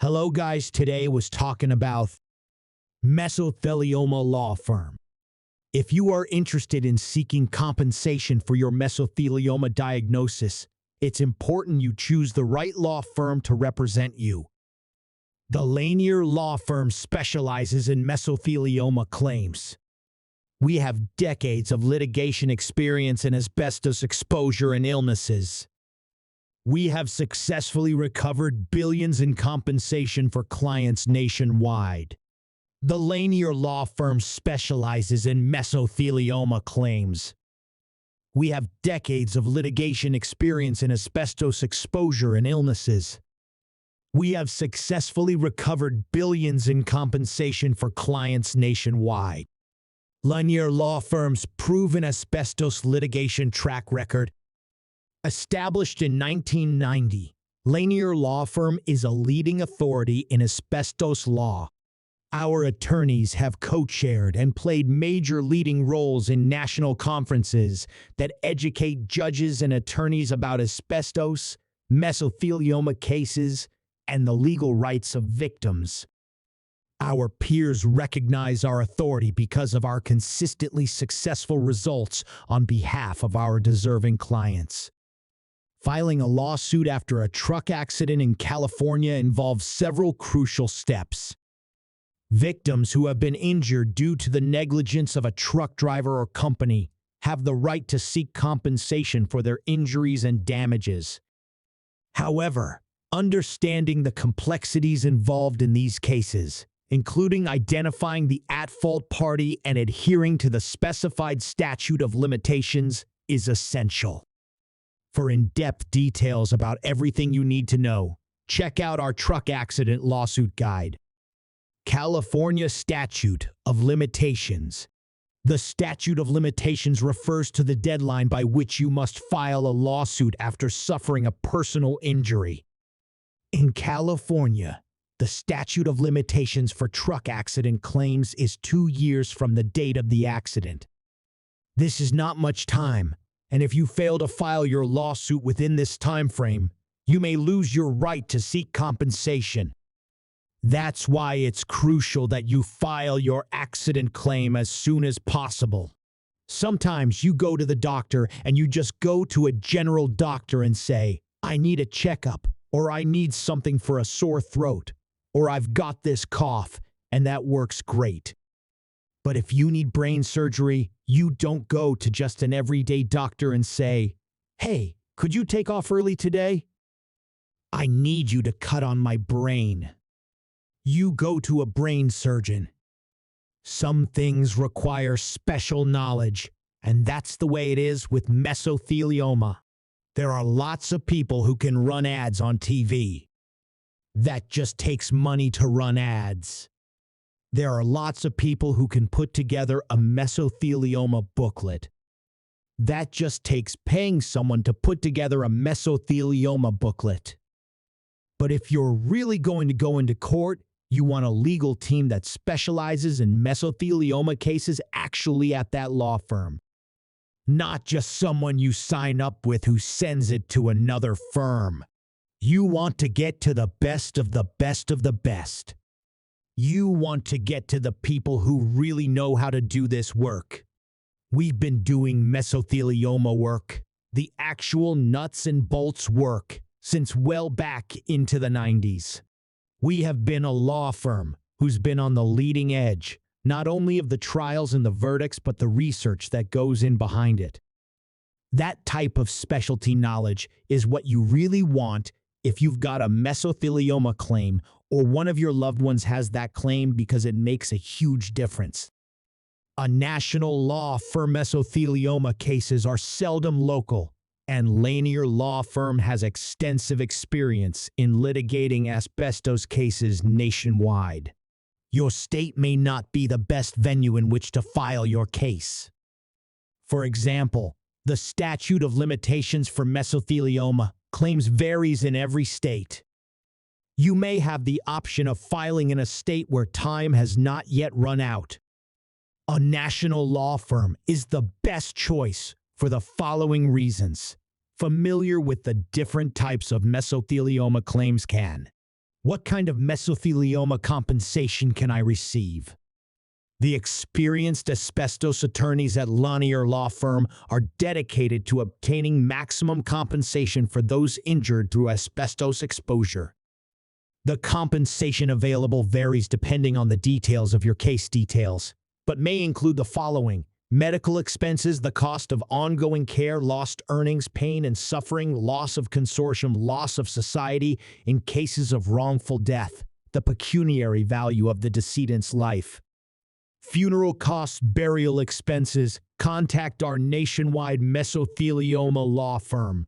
Hello guys, today was talking about mesothelioma law firm. If you are interested in seeking compensation for your mesothelioma diagnosis, it's important you choose the right law firm to represent you. The Lanier law firm specializes in mesothelioma claims. We have decades of litigation experience in asbestos exposure and illnesses. We have successfully recovered billions in compensation for clients nationwide. The Lanier law firm specializes in mesothelioma claims. We have decades of litigation experience in asbestos exposure and illnesses. We have successfully recovered billions in compensation for clients nationwide. Lanier law firm's proven asbestos litigation track record. Established in 1990, Lanier Law Firm is a leading authority in asbestos law. Our attorneys have co-chaired and played major leading roles in national conferences that educate judges and attorneys about asbestos, mesothelioma cases, and the legal rights of victims. Our peers recognize our authority because of our consistently successful results on behalf of our deserving clients. Filing a lawsuit after a truck accident in California involves several crucial steps. Victims who have been injured due to the negligence of a truck driver or company have the right to seek compensation for their injuries and damages. However, understanding the complexities involved in these cases, including identifying the at-fault party and adhering to the specified statute of limitations, is essential. For in-depth details about everything you need to know, check out our truck accident lawsuit guide. California Statute of Limitations. The statute of limitations refers to the deadline by which you must file a lawsuit after suffering a personal injury. In California, the statute of limitations for truck accident claims is 2 years from the date of the accident. This is not much time, and if you fail to file your lawsuit within this time frame, you may lose your right to seek compensation. That's why it's crucial that you file your accident claim as soon as possible. Sometimes you go to the doctor and you just go to a general doctor and say, "I need a checkup," or "I need something for a sore throat," or "I've got this cough," and that works great. But if you need brain surgery, you don't go to just an everyday doctor and say, "Hey, could you take off early today? I need you to cut on my brain." You go to a brain surgeon. Some things require special knowledge, and that's the way it is with mesothelioma. There are lots of people who can run ads on TV. That just takes money to run ads. There are lots of people who can put together a mesothelioma booklet. That just takes paying someone to put together a mesothelioma booklet. But if you're really going to go into court, you want a legal team that specializes in mesothelioma cases actually at that law firm. Not just someone you sign up with who sends it to another firm. You want to get to the best of the best of the best. You want to get to the people who really know how to do this work. We've been doing mesothelioma work, the actual nuts and bolts work, since well back into the 90s. We have been a law firm who's been on the leading edge, not only of the trials and the verdicts, but the research that goes in behind it. That type of specialty knowledge is what you really want if you've got a mesothelioma claim or one of your loved ones has that claim, because it makes a huge difference. A national law for mesothelioma cases are seldom local, and Lanier Law Firm has extensive experience in litigating asbestos cases nationwide. Your state may not be the best venue in which to file your case. For example, the statute of limitations for mesothelioma claims varies in every state. You may have the option of filing in a state where time has not yet run out. A national law firm is the best choice for the following reasons. Familiar with the different types of mesothelioma claims can What kind of mesothelioma compensation can I receive? The experienced asbestos attorneys at Lanier Law Firm are dedicated to obtaining maximum compensation for those injured through asbestos exposure. The compensation available varies depending on the details of your case details, but may include the following: medical expenses, the cost of ongoing care, lost earnings, pain and suffering, loss of consortium, loss of society in cases of wrongful death, the pecuniary value of the decedent's life. Funeral costs, burial expenses. Contact our nationwide mesothelioma law firm.